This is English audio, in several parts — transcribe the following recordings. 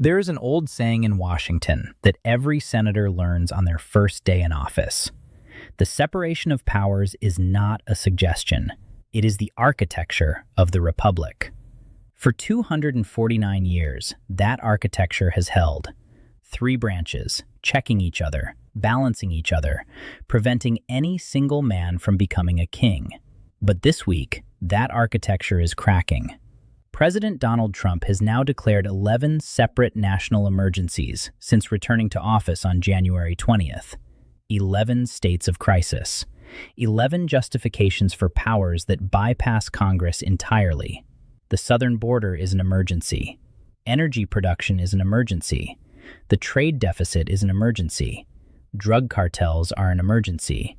There is an old saying in Washington that every senator learns on their first day in office. The separation of powers is not a suggestion. It is the architecture of the republic. For 249 years, that architecture has held. Three branches, checking each other, balancing each other, preventing any single man from becoming a king. But this week, that architecture is cracking. President Donald Trump has now declared 11 separate national emergencies since returning to office on January 20th. 11 states of crisis. 11 justifications for powers that bypass Congress entirely. The southern border is an emergency. Energy production is an emergency. The trade deficit is an emergency. Drug cartels are an emergency.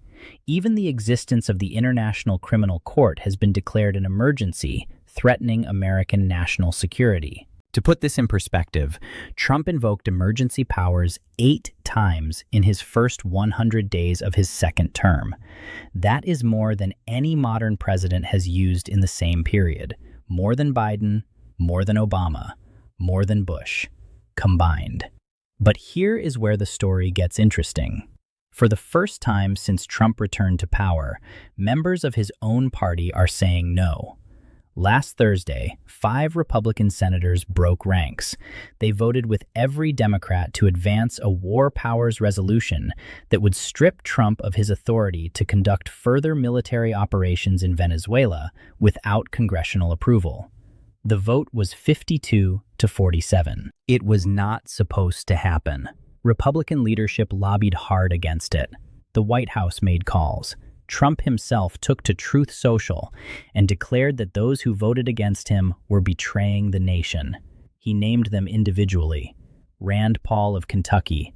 Even the existence of the International Criminal Court has been declared an emergency, threatening American national security. To put this in perspective, Trump invoked emergency powers 8 times in his first 100 days of his second term. That is more than any modern president has used in the same period. More than Biden, more than Obama, more than Bush, combined. But here is where the story gets interesting. For the first time since Trump returned to power, members of his own party are saying no. Last Thursday, 5 Republican senators broke ranks. They voted with every Democrat to advance a war powers resolution that would strip Trump of his authority to conduct further military operations in Venezuela without congressional approval. The vote was 52 to 47. It was not supposed to happen. Republican leadership lobbied hard against it. The White House made calls. Trump himself took to Truth Social and declared that those who voted against him were betraying the nation. He named them individually: Rand Paul of Kentucky,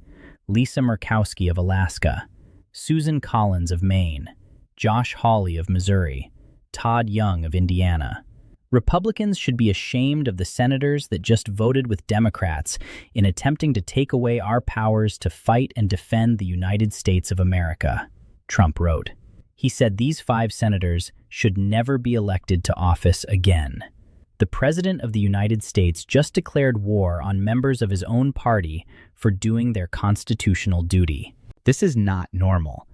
Lisa Murkowski of Alaska, Susan Collins of Maine, Josh Hawley of Missouri, Todd Young of Indiana. Republicans should be ashamed of the senators that just voted with Democrats in attempting to take away our powers to fight and defend the United States of America, Trump wrote. He said these 5 senators should never be elected to office again. The President of the United States just declared war on members of his own party for doing their constitutional duty. This is not normal.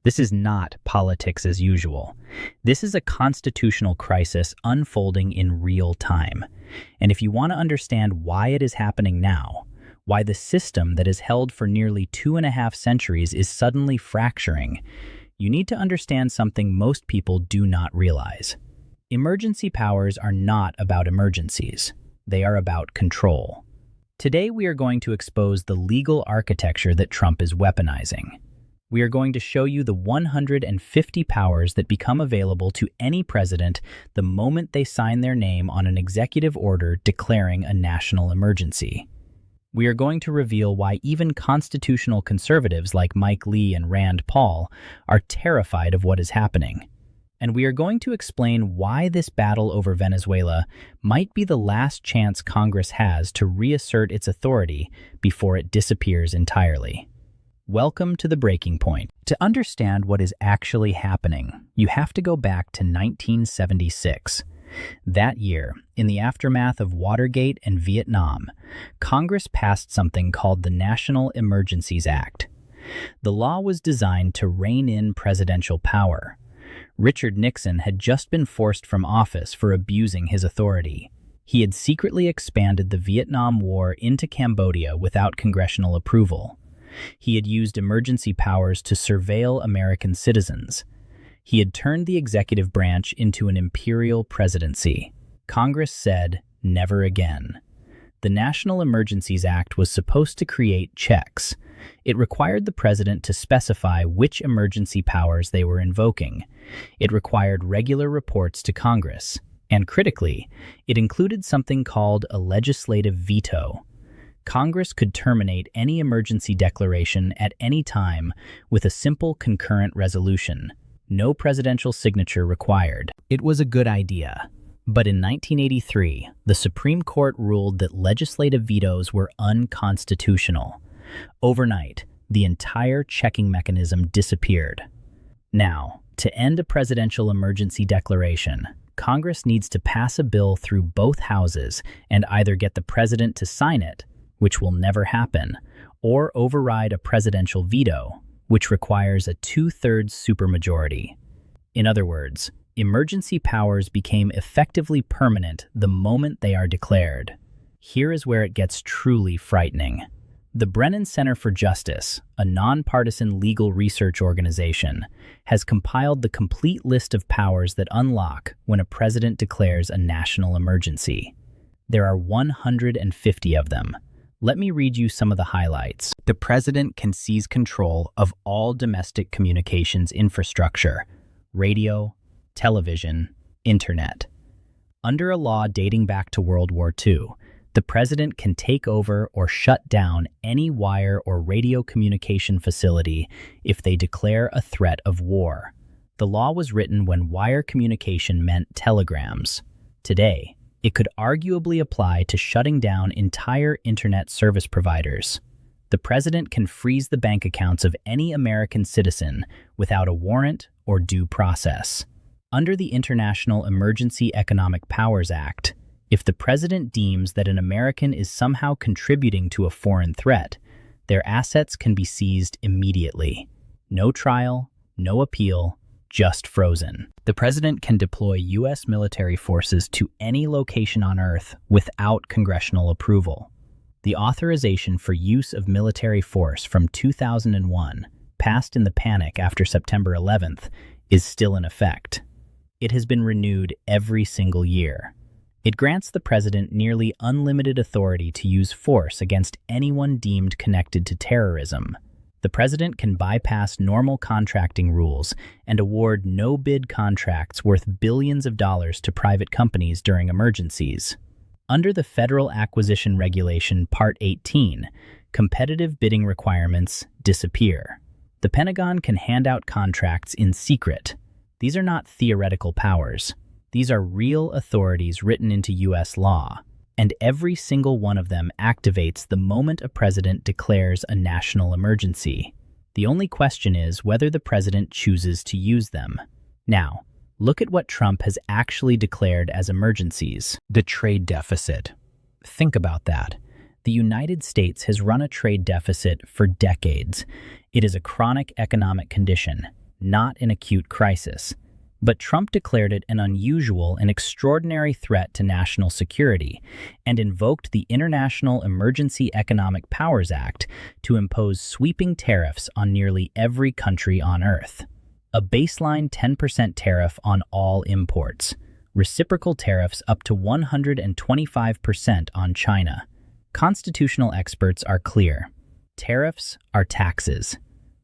This is not politics as usual. This is a constitutional crisis unfolding in real time. And if you want to understand why it is happening now, why the system that has held for nearly 2.5 centuries is suddenly fracturing, you need to understand something most people do not realize. Emergency powers are not about emergencies. They are about control. Today we are going to expose the legal architecture that Trump is weaponizing. We are going to show you the 150 powers that become available to any president the moment they sign their name on an executive order declaring a national emergency. We are going to reveal why even constitutional conservatives like Mike Lee and Rand Paul are terrified of what is happening. And we are going to explain why this battle over Venezuela might be the last chance Congress has to reassert its authority before it disappears entirely. Welcome to the breaking point. To understand what is actually happening, you have to go back to 1976. That year, in the aftermath of Watergate and Vietnam, Congress passed something called the National Emergencies Act. The law was designed to rein in presidential power. Richard Nixon had just been forced from office for abusing his authority. He had secretly expanded the Vietnam War into Cambodia without congressional approval. He had used emergency powers to surveil American citizens. He had turned the executive branch into an imperial presidency. Congress said, never again. The National Emergencies Act was supposed to create checks. It required the president to specify which emergency powers they were invoking. It required regular reports to Congress. And critically, it included something called a legislative veto. Congress could terminate any emergency declaration at any time with a simple concurrent resolution. No presidential signature required. It was a good idea. But in 1983, the Supreme Court ruled that legislative vetoes were unconstitutional. Overnight, the entire checking mechanism disappeared. Now, to end a presidential emergency declaration, Congress needs to pass a bill through both houses and either get the president to sign it which will never happen, or override a presidential veto, which requires a 2/3 supermajority. In other words, emergency powers became effectively permanent the moment they are declared. Here is where it gets truly frightening. The Brennan Center for Justice, a nonpartisan legal research organization, has compiled the complete list of powers that unlock when a president declares a national emergency. There are 150 of them. Let me read you some of the highlights. The president can seize control of all domestic communications infrastructure, radio, television, internet. Under a law dating back to World War II, the president can take over or shut down any wire or radio communication facility if they declare a threat of war. The law was written when wire communication meant telegrams. Today, it could arguably apply to shutting down entire internet service providers. The president can freeze the bank accounts of any American citizen without a warrant or due process. Under the International Emergency Economic Powers Act, if the president deems that an American is somehow contributing to a foreign threat, their assets can be seized immediately. No trial, no appeal, just frozen. The president can deploy U.S. military forces to any location on Earth without congressional approval. The authorization for use of military force from 2001, passed in the panic after September 11th, is still in effect. It has been renewed every single year. It grants the president nearly unlimited authority to use force against anyone deemed connected to terrorism. The president can bypass normal contracting rules and award no-bid contracts worth billions of dollars to private companies during emergencies. Under the Federal Acquisition Regulation Part 18, competitive bidding requirements disappear. The Pentagon can hand out contracts in secret. These are not theoretical powers. These are real authorities written into U.S. law, and every single one of them activates the moment a president declares a national emergency. The only question is whether the president chooses to use them. Now, look at what Trump has actually declared as emergencies. The trade deficit. Think about that. The United States has run a trade deficit for decades. It is a chronic economic condition, not an acute crisis. But Trump declared it an unusual and extraordinary threat to national security and invoked the International Emergency Economic Powers Act to impose sweeping tariffs on nearly every country on Earth. A baseline 10% tariff on all imports, reciprocal tariffs up to 125% on China. Constitutional experts are clear. Tariffs are taxes.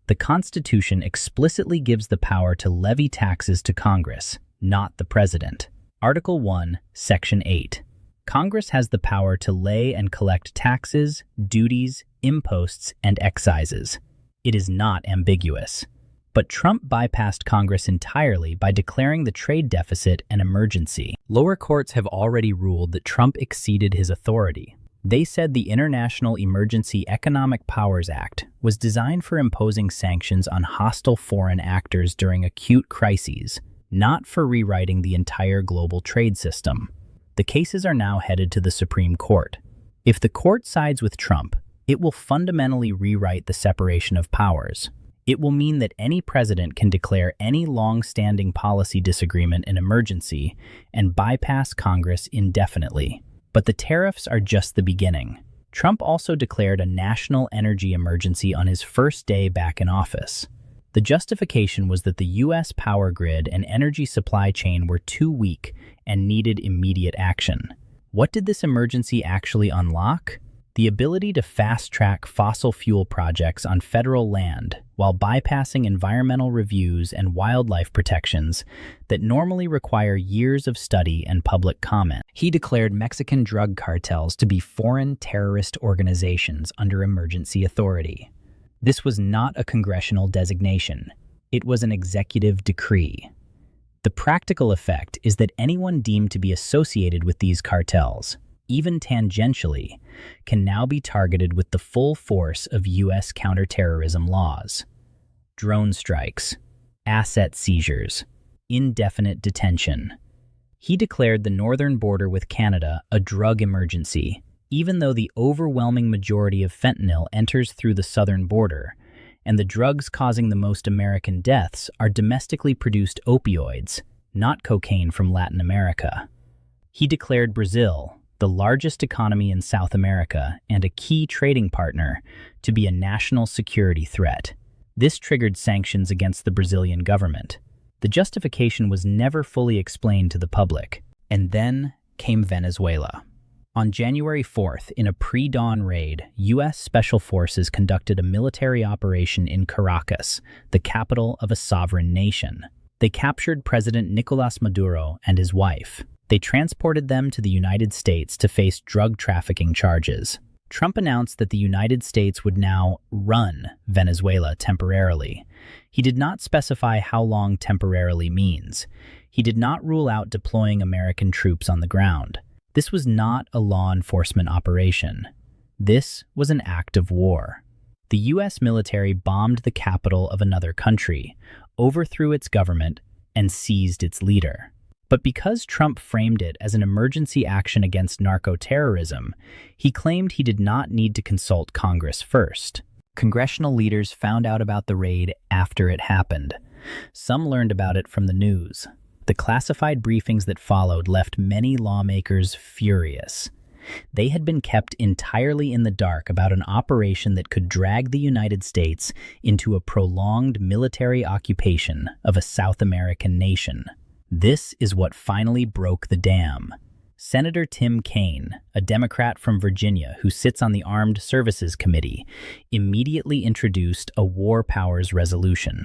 The Constitution explicitly gives the power to levy taxes to Congress, not the president. Article 1, Section 8. Congress has the power to lay and collect taxes, duties, imposts, and excises. It is not ambiguous. But Trump bypassed Congress entirely by declaring the trade deficit an emergency. Lower courts have already ruled that Trump exceeded his authority. They said the International Emergency Economic Powers Act was designed for imposing sanctions on hostile foreign actors during acute crises, not for rewriting the entire global trade system. The cases are now headed to the Supreme Court. If the court sides with Trump, it will fundamentally rewrite the separation of powers. It will mean that any president can declare any long-standing policy disagreement an emergency and bypass Congress indefinitely. But the tariffs are just the beginning. Trump also declared a national energy emergency on his first day back in office. The justification was that the U.S. power grid and energy supply chain were too weak and needed immediate action. What did this emergency actually unlock? The ability to fast-track fossil fuel projects on federal land while bypassing environmental reviews and wildlife protections that normally require years of study and public comment. He declared Mexican drug cartels to be foreign terrorist organizations under emergency authority. This was not a congressional designation. It was an executive decree. The practical effect is that anyone deemed to be associated with these cartels, even tangentially, can now be targeted with the full force of U.S. counterterrorism laws. Drone strikes, asset seizures, indefinite detention. He declared the northern border with Canada a drug emergency, even though the overwhelming majority of fentanyl enters through the southern border, and the drugs causing the most American deaths are domestically produced opioids, not cocaine from Latin America. He declared Brazil, the largest economy in South America and a key trading partner, to be a national security threat. This triggered sanctions against the Brazilian government. The justification was never fully explained to the public. And then came Venezuela. On January 4th, in a pre-dawn raid, U.S. Special Forces conducted a military operation in Caracas, the capital of a sovereign nation. They captured President Nicolás Maduro and his wife. They transported them to the United States to face drug trafficking charges. Trump announced that the United States would now run Venezuela temporarily. He did not specify how long temporarily means. He did not rule out deploying American troops on the ground. This was not a law enforcement operation. This was an act of war. The U.S. military bombed the capital of another country, overthrew its government, and seized its leader. But because Trump framed it as an emergency action against narco-terrorism, he claimed he did not need to consult Congress first. Congressional leaders found out about the raid after it happened. Some learned about it from the news. The classified briefings that followed left many lawmakers furious. They had been kept entirely in the dark about an operation that could drag the United States into a prolonged military occupation of a South American nation. This is what finally broke the dam. Senator Tim Kaine, a Democrat from Virginia who sits on the Armed Services Committee, immediately introduced a war powers resolution.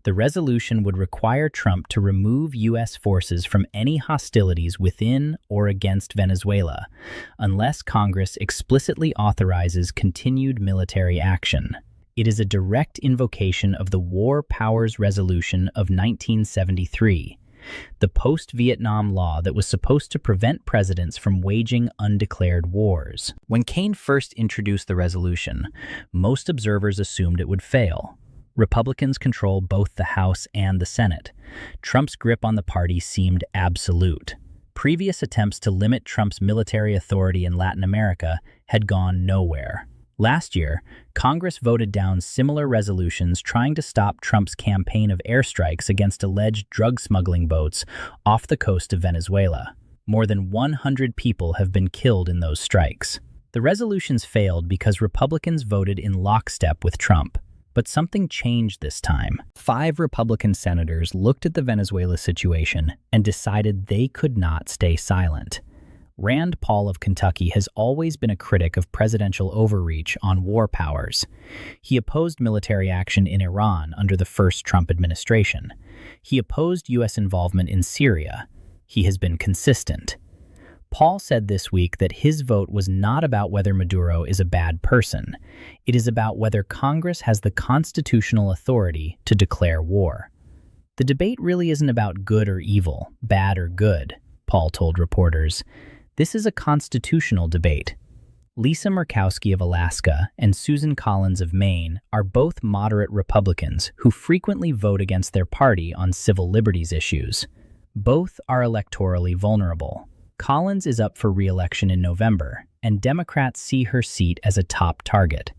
The resolution would require Trump to remove U.S. forces from any hostilities within or against Venezuela, unless Congress explicitly authorizes continued military action. It is a direct invocation of the War Powers Resolution of 1973, the post-Vietnam law that was supposed to prevent presidents from waging undeclared wars. When Kaine first introduced the resolution, most observers assumed it would fail. Republicans control both the House and the Senate. Trump's grip on the party seemed absolute. Previous attempts to limit Trump's military authority in Latin America had gone nowhere. Last year, Congress voted down similar resolutions trying to stop Trump's campaign of airstrikes against alleged drug smuggling boats off the coast of Venezuela. More than 100 people have been killed in those strikes. The resolutions failed because Republicans voted in lockstep with Trump. But something changed this time. 5 Republican senators looked at the Venezuela situation and decided they could not stay silent. Rand Paul of Kentucky has always been a critic of presidential overreach on war powers. He opposed military action in Iran under the first Trump administration. He opposed U.S. involvement in Syria. He has been consistent. Paul said this week that his vote was not about whether Maduro is a bad person. It is about whether Congress has the constitutional authority to declare war. The debate really isn't about good or evil, bad or good, Paul told reporters. This is a constitutional debate. Lisa Murkowski of Alaska and Susan Collins of Maine are both moderate Republicans who frequently vote against their party on civil liberties issues. Both are electorally vulnerable. Collins is up for re-election in November, and Democrats see her seat as a top target.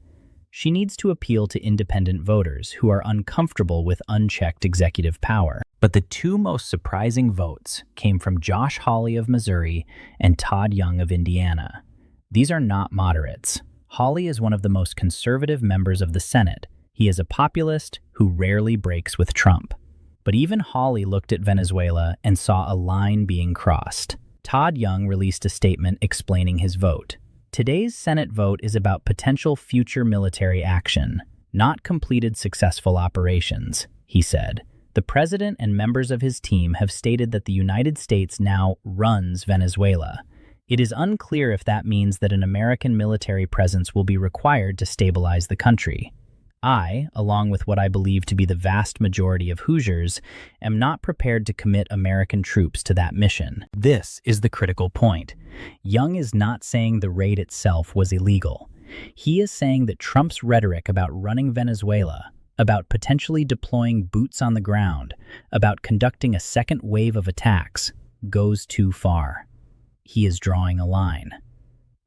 She needs to appeal to independent voters who are uncomfortable with unchecked executive power. But the 2 most surprising votes came from Josh Hawley of Missouri and Todd Young of Indiana. These are not moderates. Hawley is one of the most conservative members of the Senate. He is a populist who rarely breaks with Trump. But even Hawley looked at Venezuela and saw a line being crossed. Todd Young released a statement explaining his vote. Today's Senate vote is about potential future military action, not completed successful operations, he said. The president and members of his team have stated that the United States now runs Venezuela. It is unclear if that means that an American military presence will be required to stabilize the country. I, along with what I believe to be the vast majority of Hoosiers, am not prepared to commit American troops to that mission. This is the critical point. Young is not saying the raid itself was illegal. He is saying that Trump's rhetoric about running Venezuela, about potentially deploying boots on the ground, about conducting a second wave of attacks, goes too far. He is drawing a line.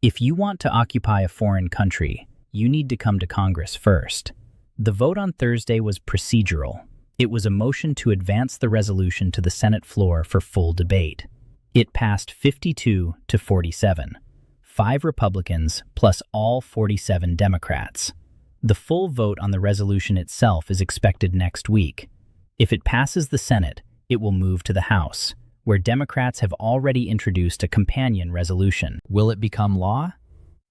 If you want to occupy a foreign country, you need to come to Congress first. The vote on Thursday was procedural. It was a motion to advance the resolution to the Senate floor for full debate. It passed 52 to 47, 5 Republicans plus all 47 Democrats. The full vote on the resolution itself is expected next week. If it passes the Senate, it will move to the House, where Democrats have already introduced a companion resolution. Will it become law?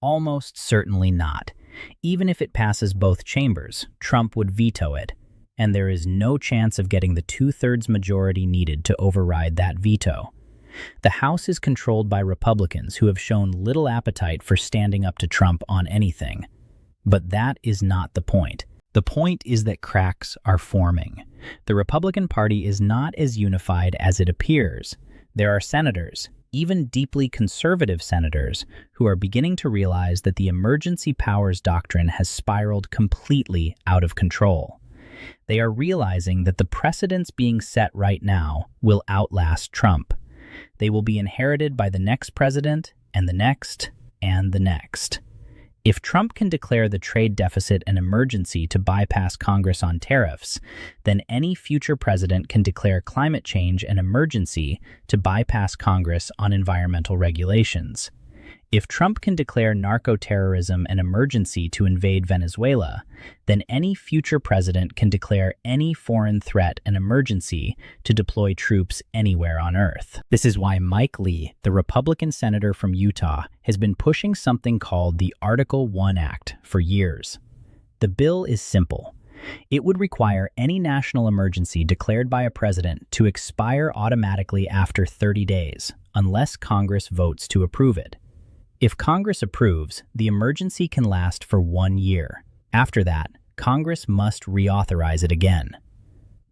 Almost certainly not. Even if it passes both chambers, Trump would veto it, and there is no chance of getting the 2/3 majority needed to override that veto. The House is controlled by Republicans who have shown little appetite for standing up to Trump on anything. But that is not the point. The point is that cracks are forming. The Republican Party is not as unified as it appears. There are senators, even deeply conservative senators, who are beginning to realize that the emergency powers doctrine has spiraled completely out of control. They are realizing that the precedents being set right now will outlast Trump. They will be inherited by the next president and the next and the next. If Trump can declare the trade deficit an emergency to bypass Congress on tariffs, then any future president can declare climate change an emergency to bypass Congress on environmental regulations. If Trump can declare narco-terrorism an emergency to invade Venezuela, then any future president can declare any foreign threat an emergency to deploy troops anywhere on Earth. This is why Mike Lee, the Republican senator from Utah, has been pushing something called the Article 1 Act for years. The bill is simple. It would require any national emergency declared by a president to expire automatically after 30 days, unless Congress votes to approve it. If Congress approves, the emergency can last for 1 year. After that, Congress must reauthorize it again.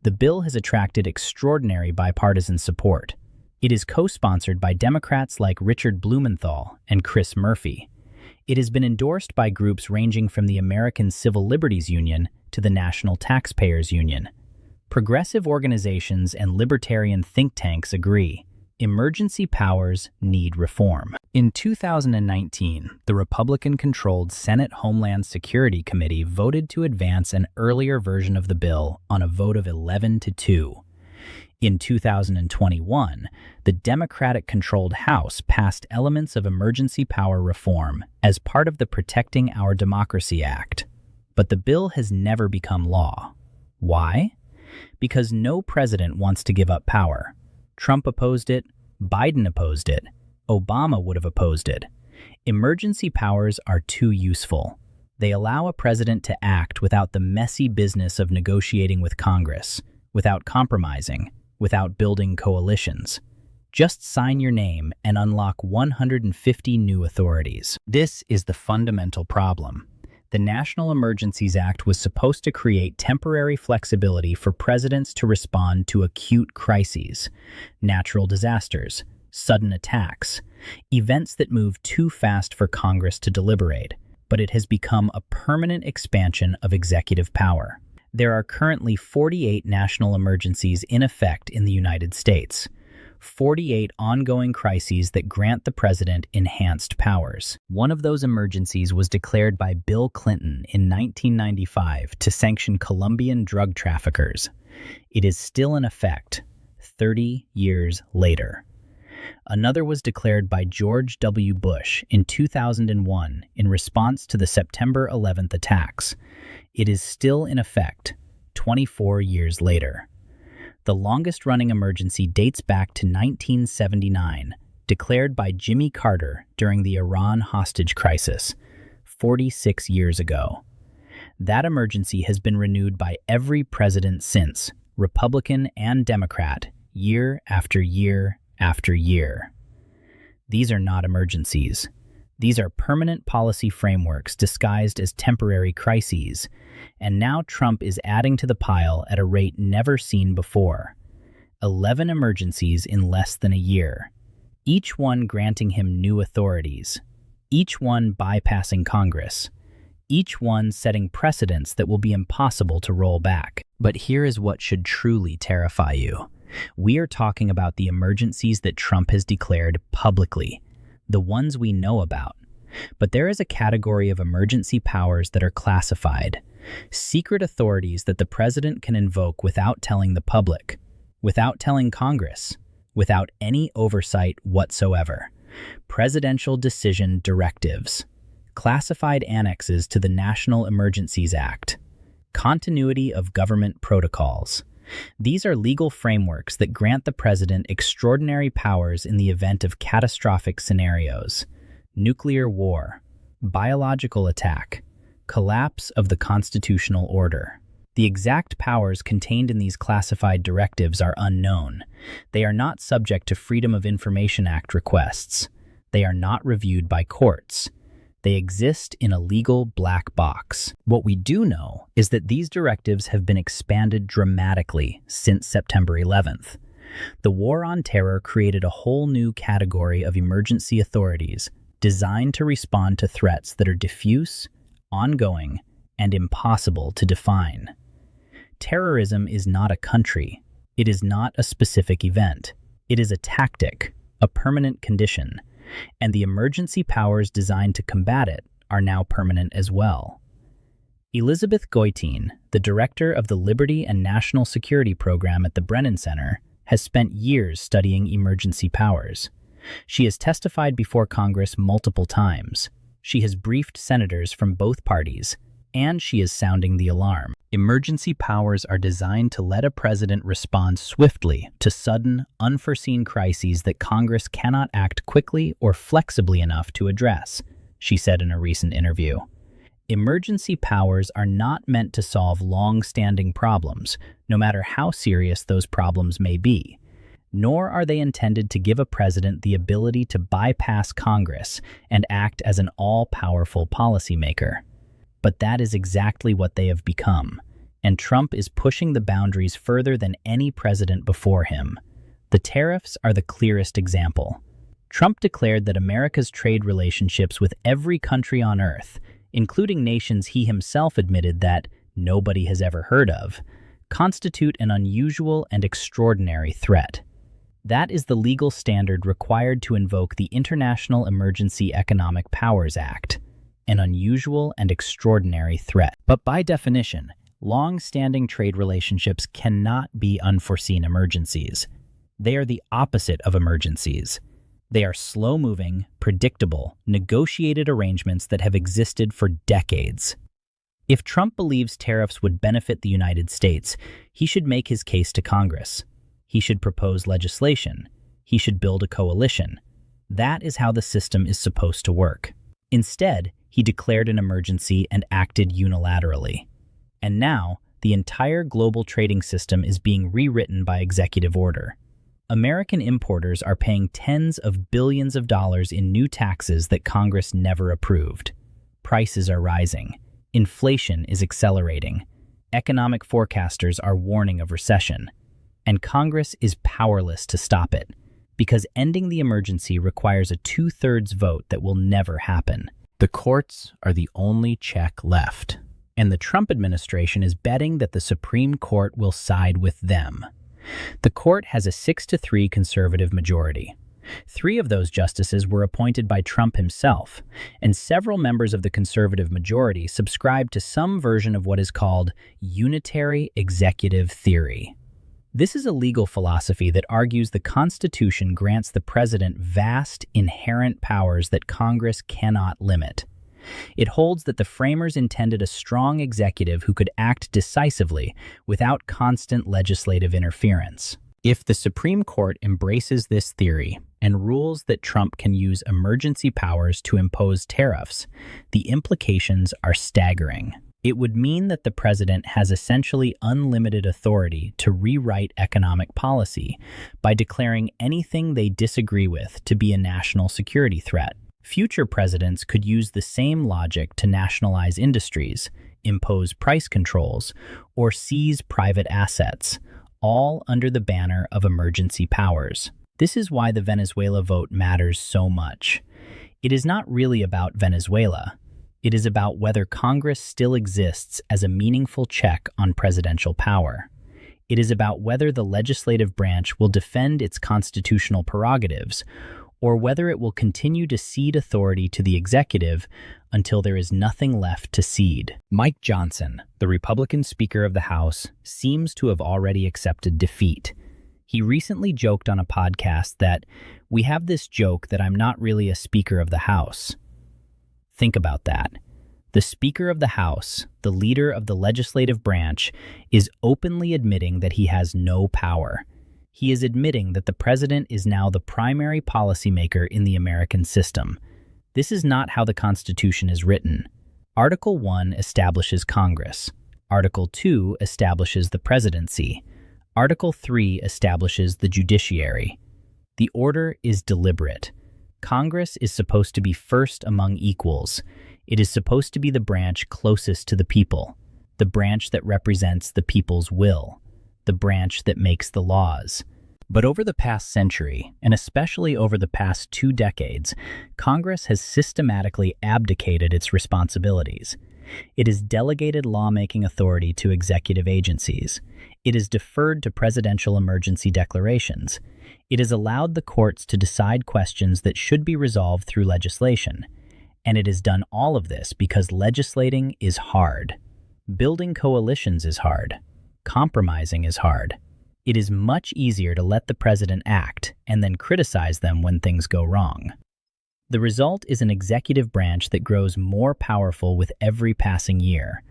The bill has attracted extraordinary bipartisan support. It is co-sponsored by Democrats like Richard Blumenthal and Chris Murphy. It has been endorsed by groups ranging from the American Civil Liberties Union to the National Taxpayers Union. Progressive organizations and libertarian think tanks agree. Emergency powers need reform. In 2019, the Republican-controlled Senate Homeland Security Committee voted to advance an earlier version of the bill on a vote of 11-2. In 2021, the Democratic-controlled House passed elements of emergency power reform as part of the Protecting Our Democracy Act. But the bill has never become law. Why? Because no president wants to give up power. Trump opposed it, Biden opposed it, Obama would have opposed it. Emergency powers are too useful. They allow a president to act without the messy business of negotiating with Congress, without compromising, without building coalitions. Just sign your name and unlock 150 new authorities. This is the fundamental problem. The National Emergencies Act was supposed to create temporary flexibility for presidents to respond to acute crises, natural disasters, sudden attacks, events that move too fast for Congress to deliberate, but it has become a permanent expansion of executive power. There are currently 48 national emergencies in effect in the United States. 48 ongoing crises that grant the president enhanced powers. One of those emergencies was declared by Bill Clinton in 1995 to sanction Colombian drug traffickers. It is still in effect 30 years later. Another was declared by George W. Bush in 2001 in response to the September 11th attacks. It is still in effect 24 years later. The longest-running emergency dates back to 1979, declared by Jimmy Carter during the Iran hostage crisis, 46 years ago. That emergency has been renewed by every president since, Republican and Democrat, year after year after year. These are not emergencies. These are permanent policy frameworks disguised as temporary crises, and now Trump is adding to the pile at a rate never seen before. 11 emergencies in less than a year, each one granting him new authorities, each one bypassing Congress, each one setting precedents that will be impossible to roll back. But here is what should truly terrify you. We are talking about the emergencies that Trump has declared publicly, the ones we know about. But there is a category of emergency powers that are classified, secret authorities that the president can invoke without telling the public, without telling Congress, without any oversight whatsoever. Presidential decision directives, classified annexes to the National Emergencies Act, continuity of government protocols. These are legal frameworks that grant the president extraordinary powers in the event of catastrophic scenarios: nuclear war, biological attack, collapse of the constitutional order. The exact powers contained in these classified directives are unknown. They are not subject to Freedom of Information Act requests. They are not reviewed by courts. They exist in a legal black box. What we do know is that these directives have been expanded dramatically since September 11th. The war on terror created a whole new category of emergency authorities designed to respond to threats that are diffuse, ongoing, and impossible to define. Terrorism is not a country. It is not a specific event. It is a tactic, a permanent condition, and the emergency powers designed to combat it are now permanent as well. Elizabeth Goitein, the director of the Liberty and National Security Program at the Brennan Center, has spent years studying emergency powers. She has testified before Congress multiple times. She has briefed senators from both parties, and she is sounding the alarm. Emergency powers are designed to let a president respond swiftly to sudden, unforeseen crises that Congress cannot act quickly or flexibly enough to address, she said in a recent interview. Emergency powers are not meant to solve long-standing problems, no matter how serious those problems may be. Nor are they intended to give a president the ability to bypass Congress and act as an all-powerful policymaker. But that is exactly what they have become, and Trump is pushing the boundaries further than any president before him. The tariffs are the clearest example. Trump declared that America's trade relationships with every country on Earth, including nations he himself admitted that nobody has ever heard of, constitute an unusual and extraordinary threat. That is the legal standard required to invoke the International Emergency Economic Powers Act, an unusual and extraordinary threat. But by definition, long-standing trade relationships cannot be unforeseen emergencies. They are the opposite of emergencies. They are slow-moving, predictable, negotiated arrangements that have existed for decades. If Trump believes tariffs would benefit the United States, he should make his case to Congress. He should propose legislation. He should build a coalition. That is how the system is supposed to work. Instead, he declared an emergency and acted unilaterally. And now, the entire global trading system is being rewritten by executive order. American importers are paying tens of billions of dollars in new taxes that Congress never approved. Prices are rising. Inflation is accelerating. Economic forecasters are warning of recession. And Congress is powerless to stop it, because ending the emergency requires a 2/3 vote that will never happen. The courts are the only check left, and the Trump administration is betting that the Supreme Court will side with them. The court has a 6-3 conservative majority. 3 of those justices were appointed by Trump himself, and several members of the conservative majority subscribe to some version of what is called unitary executive theory. This is a legal philosophy that argues the Constitution grants the president vast, inherent powers that Congress cannot limit. It holds that the framers intended a strong executive who could act decisively without constant legislative interference. If the Supreme Court embraces this theory and rules that Trump can use emergency powers to impose tariffs, the implications are staggering. It would mean that the president has essentially unlimited authority to rewrite economic policy by declaring anything they disagree with to be a national security threat. Future presidents could use the same logic to nationalize industries, impose price controls, or seize private assets, all under the banner of emergency powers. This is why the Venezuela vote matters so much. It is not really about Venezuela. It is about whether Congress still exists as a meaningful check on presidential power. It is about whether the legislative branch will defend its constitutional prerogatives, or whether it will continue to cede authority to the executive until there is nothing left to cede. Mike Johnson, the Republican Speaker of the House, seems to have already accepted defeat. He recently joked on a podcast that, "We have this joke that I'm not really a Speaker of the House." Think about that. The Speaker of the House, the leader of the legislative branch, is openly admitting that he has no power. He is admitting that the president is now the primary policymaker in the American system. This is not how the Constitution is written. Article 1 establishes Congress. Article 2 establishes the presidency. Article 3 establishes the judiciary. The order is deliberate. Congress is supposed to be first among equals. It is supposed to be the branch closest to the people, the branch that represents the people's will, the branch that makes the laws. But over the past century, and especially over the past 2 decades, Congress has systematically abdicated its responsibilities. It has delegated lawmaking authority to executive agencies. It has deferred to presidential emergency declarations. It has allowed the courts to decide questions that should be resolved through legislation. And it has done all of this because legislating is hard. Building coalitions is hard. Compromising is hard. It is much easier to let the president act and then criticize them when things go wrong. The result is an executive branch that grows more powerful with every passing year.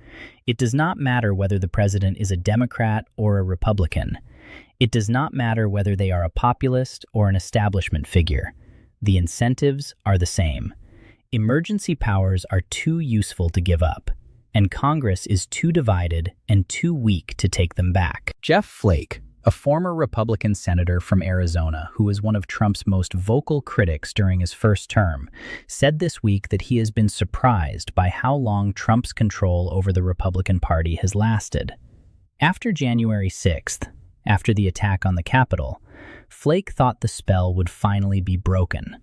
It does not matter whether the president is a Democrat or a Republican. It does not matter whether they are a populist or an establishment figure. The incentives are the same. Emergency powers are too useful to give up, and Congress is too divided and too weak to take them back. Jeff Flake, a former Republican senator from Arizona who was one of Trump's most vocal critics during his first term, said this week that he has been surprised by how long Trump's control over the Republican Party has lasted. After January 6th, after the attack on the Capitol, Flake thought the spell would finally be broken,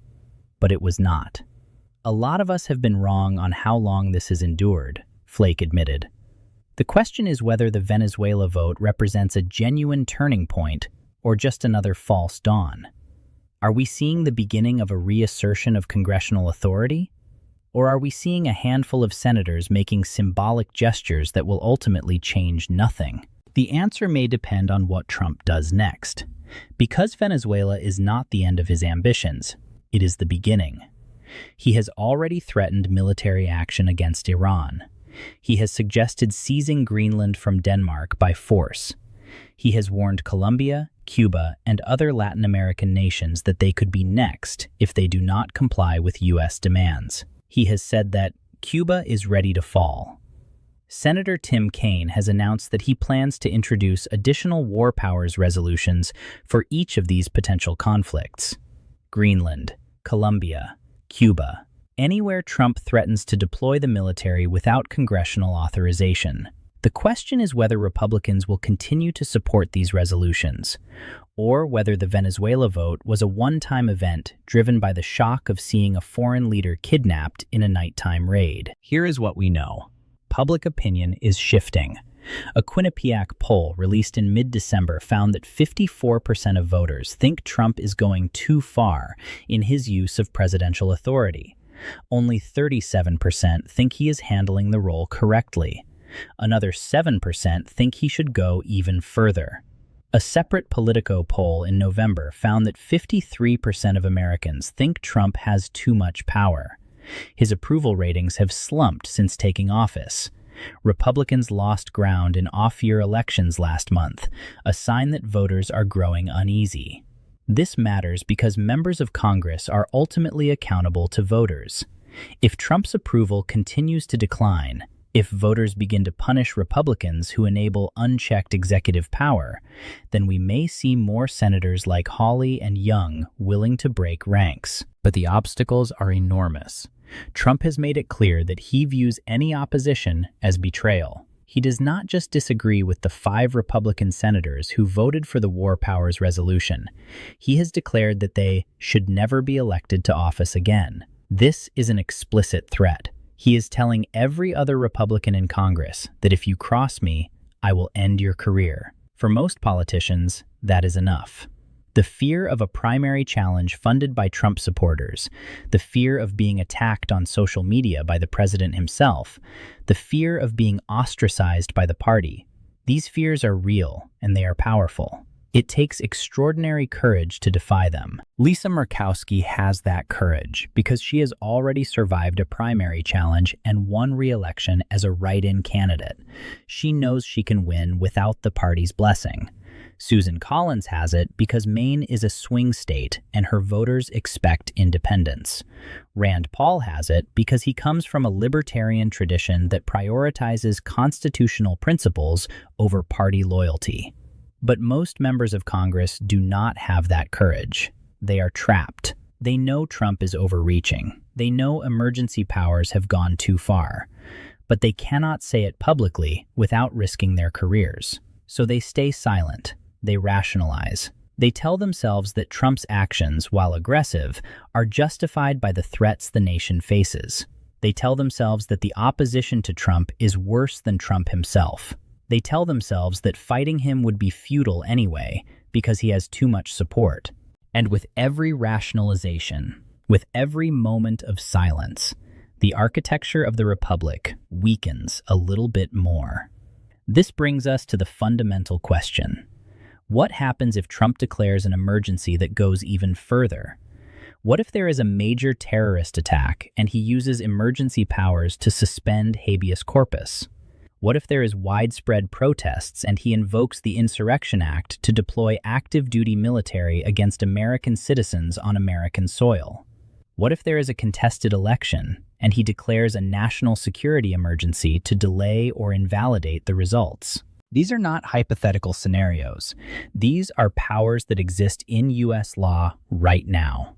but it was not. "A lot of us have been wrong on how long this has endured," Flake admitted. "The question is whether the Venezuela vote represents a genuine turning point or just another false dawn. Are we seeing the beginning of a reassertion of congressional authority? Or are we seeing a handful of senators making symbolic gestures that will ultimately change nothing?" The answer may depend on what Trump does next. Because Venezuela is not the end of his ambitions, it is the beginning. He has already threatened military action against Iran. He has suggested seizing Greenland from Denmark by force. He has warned Colombia, Cuba, and other Latin American nations that they could be next if they do not comply with U.S. demands. He has said that Cuba is ready to fall. Senator Tim Kaine has announced that he plans to introduce additional war powers resolutions for each of these potential conflicts. Greenland, Colombia, Cuba. Anywhere Trump threatens to deploy the military without congressional authorization. The question is whether Republicans will continue to support these resolutions, or whether the Venezuela vote was a one-time event driven by the shock of seeing a foreign leader kidnapped in a nighttime raid. Here is what we know. Public opinion is shifting. A Quinnipiac poll released in mid-December found that 54% of voters think Trump is going too far in his use of presidential authority. Only 37% think he is handling the role correctly. Another 7% think he should go even further. A separate Politico poll in November found that 53% of Americans think Trump has too much power. His approval ratings have slumped since taking office. Republicans lost ground in off-year elections last month, a sign that voters are growing uneasy. This matters because members of Congress are ultimately accountable to voters. If Trump's approval continues to decline, if voters begin to punish Republicans who enable unchecked executive power, then we may see more senators like Hawley and Young willing to break ranks. But the obstacles are enormous. Trump has made it clear that he views any opposition as betrayal. He does not just disagree with the 5 Republican senators who voted for the War Powers resolution. He has declared that they should never be elected to office again. This is an explicit threat. He is telling every other Republican in Congress that if you cross me, I will end your career. For most politicians, that is enough. The fear of a primary challenge funded by Trump supporters, the fear of being attacked on social media by the president himself, the fear of being ostracized by the party. These fears are real and they are powerful. It takes extraordinary courage to defy them. Lisa Murkowski has that courage because she has already survived a primary challenge and won re-election as a write-in candidate. She knows she can win without the party's blessing. Susan Collins has it because Maine is a swing state and her voters expect independence. Rand Paul has it because he comes from a libertarian tradition that prioritizes constitutional principles over party loyalty. But most members of Congress do not have that courage. They are trapped. They know Trump is overreaching. They know emergency powers have gone too far. But they cannot say it publicly without risking their careers. So they stay silent. They rationalize. They tell themselves that Trump's actions, while aggressive, are justified by the threats the nation faces. They tell themselves that the opposition to Trump is worse than Trump himself. They tell themselves that fighting him would be futile anyway because he has too much support. And with every rationalization, with every moment of silence, the architecture of the republic weakens a little bit more. This brings us to the fundamental question. What happens if Trump declares an emergency that goes even further? What if there is a major terrorist attack and he uses emergency powers to suspend habeas corpus? What if there is widespread protests and he invokes the Insurrection Act to deploy active duty military against American citizens on American soil? What if there is a contested election and he declares a national security emergency to delay or invalidate the results? These are not hypothetical scenarios. These are powers that exist in U.S. law right now.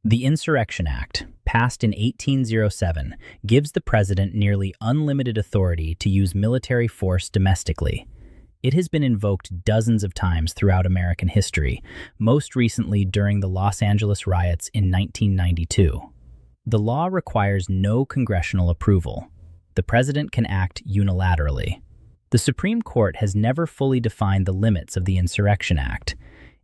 The Insurrection Act, passed in 1807, gives the president nearly unlimited authority to use military force domestically. It has been invoked dozens of times throughout American history, most recently during the Los Angeles riots in 1992. The law requires no congressional approval. The president can act unilaterally. The Supreme Court has never fully defined the limits of the Insurrection Act.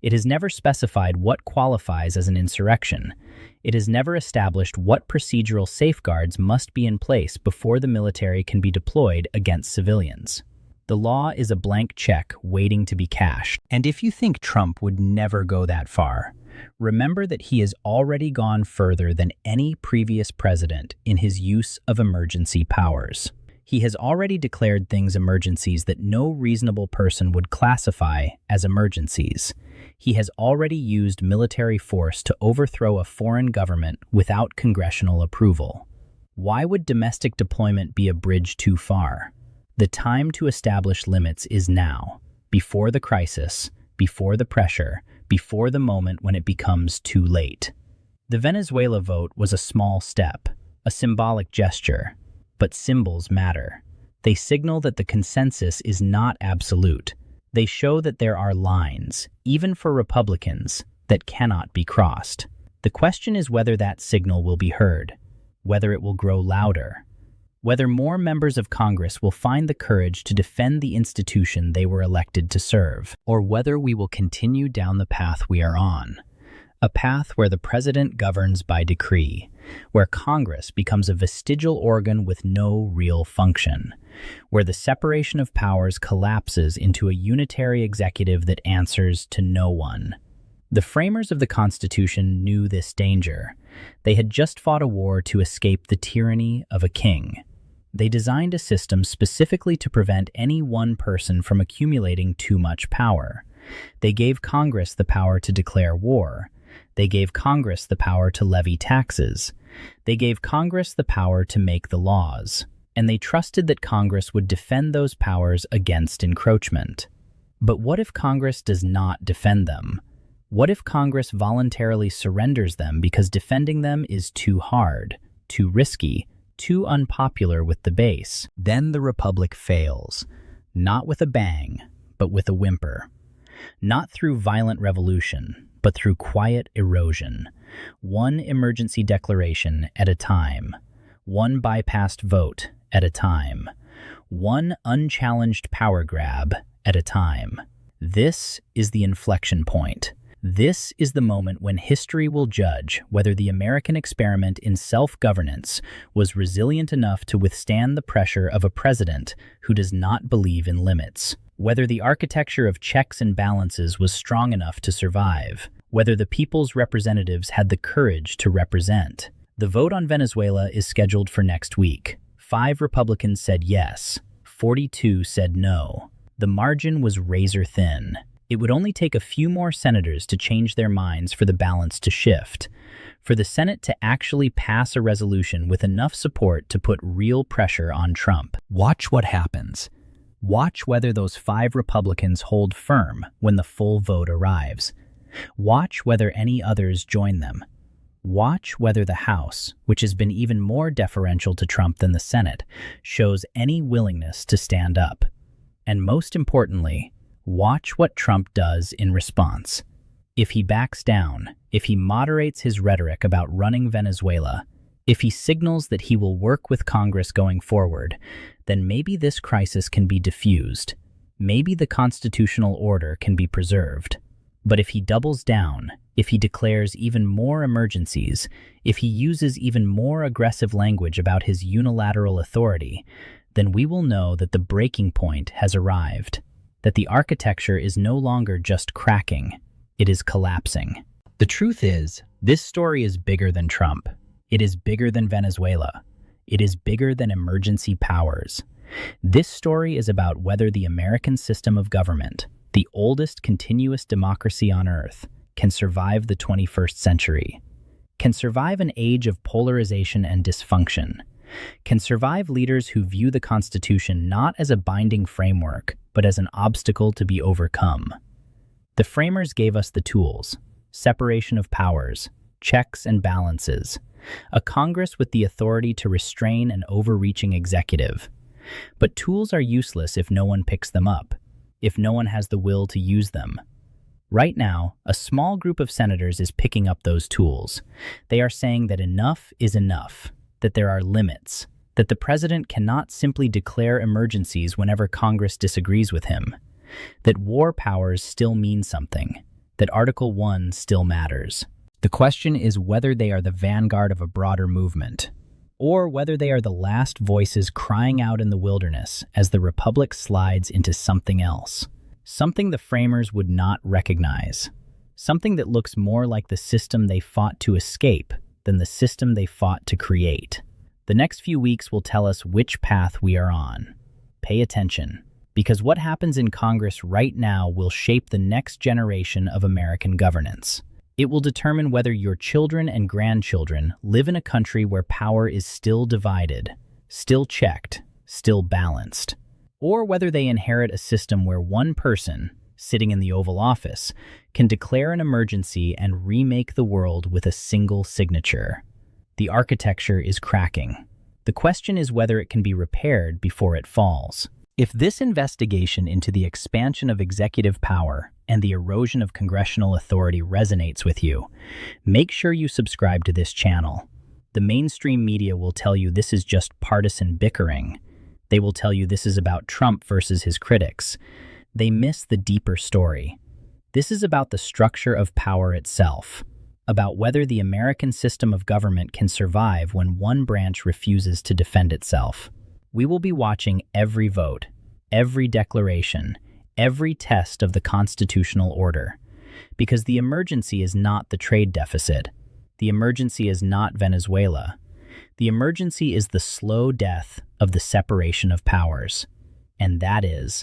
It has never specified what qualifies as an insurrection. It has never established what procedural safeguards must be in place before the military can be deployed against civilians. The law is a blank check waiting to be cashed. And if you think Trump would never go that far, remember that he has already gone further than any previous president in his use of emergency powers. He has already declared things emergencies that no reasonable person would classify as emergencies. He has already used military force to overthrow a foreign government without congressional approval. Why would domestic deployment be a bridge too far? The time to establish limits is now, before the crisis, before the pressure, before the moment when it becomes too late. The Venezuela vote was a small step, a symbolic gesture. But symbols matter. They signal that the consensus is not absolute. They show that there are lines, even for Republicans, that cannot be crossed. The question is whether that signal will be heard, whether it will grow louder, whether more members of Congress will find the courage to defend the institution they were elected to serve, or whether we will continue down the path we are on. A path where the president governs by decree, where Congress becomes a vestigial organ with no real function, where the separation of powers collapses into a unitary executive that answers to no one. The framers of the Constitution knew this danger. They had just fought a war to escape the tyranny of a king. They designed a system specifically to prevent any one person from accumulating too much power. They gave Congress the power to declare war. They gave Congress the power to levy taxes. They gave Congress the power to make the laws. And they trusted that Congress would defend those powers against encroachment. But what if Congress does not defend them? What if Congress voluntarily surrenders them because defending them is too hard, too risky, too unpopular with the base? Then the republic fails, not with a bang, but with a whimper. Not through violent revolution, but through quiet erosion, one emergency declaration at a time, one bypassed vote at a time, one unchallenged power grab at a time. This is the inflection point. This is the moment when history will judge whether the American experiment in self-governance was resilient enough to withstand the pressure of a president who does not believe in limits, whether the architecture of checks and balances was strong enough to survive, whether the people's representatives had the courage to represent. The vote on Venezuela is scheduled for next week. 5 Republicans said yes, 42 said no. The margin was razor thin. It would only take a few more senators to change their minds for the balance to shift, for the Senate to actually pass a resolution with enough support to put real pressure on Trump. Watch what happens. Watch whether those 5 Republicans hold firm when the full vote arrives. Watch whether any others join them. Watch whether the House, which has been even more deferential to Trump than the Senate, shows any willingness to stand up. And most importantly, watch what Trump does in response. If he backs down, if he moderates his rhetoric about running Venezuela, if he signals that he will work with Congress going forward, then maybe this crisis can be diffused. Maybe the constitutional order can be preserved. But if he doubles down, if he declares even more emergencies, if he uses even more aggressive language about his unilateral authority, then we will know that the breaking point has arrived, that the architecture is no longer just cracking, it is collapsing. The truth is, this story is bigger than Trump. It is bigger than Venezuela. It is bigger than emergency powers. This story is about whether the American system of government, the oldest continuous democracy on Earth, can survive the 21st century, can survive an age of polarization and dysfunction, can survive leaders who view the Constitution not as a binding framework, but as an obstacle to be overcome. The framers gave us the tools: separation of powers, checks and balances, a Congress with the authority to restrain an overreaching executive. But tools are useless if no one picks them up, if no one has the will to use them. Right now, a small group of senators is picking up those tools. They are saying that enough is enough, that there are limits, that the president cannot simply declare emergencies whenever Congress disagrees with him, that war powers still mean something, that Article 1 still matters. The question is whether they are the vanguard of a broader movement, or whether they are the last voices crying out in the wilderness as the republic slides into something else, something the framers would not recognize, something that looks more like the system they fought to escape than the system they fought to create. The next few weeks will tell us which path we are on. Pay attention, because what happens in Congress right now will shape the next generation of American governance. It will determine whether your children and grandchildren live in a country where power is still divided, still checked, still balanced, or whether they inherit a system where one person, sitting in the Oval Office, can declare an emergency and remake the world with a single signature. The architecture is cracking. The question is whether it can be repaired before it falls. If this investigation into the expansion of executive power and the erosion of congressional authority resonates with you, make sure you subscribe to this channel. The mainstream media will tell you this is just partisan bickering. They will tell you this is about Trump versus his critics. They miss the deeper story. This is about the structure of power itself, about whether the American system of government can survive when one branch refuses to defend itself. We will be watching every vote, every declaration, every test of the constitutional order, because the emergency is not the trade deficit. The emergency is not Venezuela. The emergency is the slow death of the separation of powers, and that is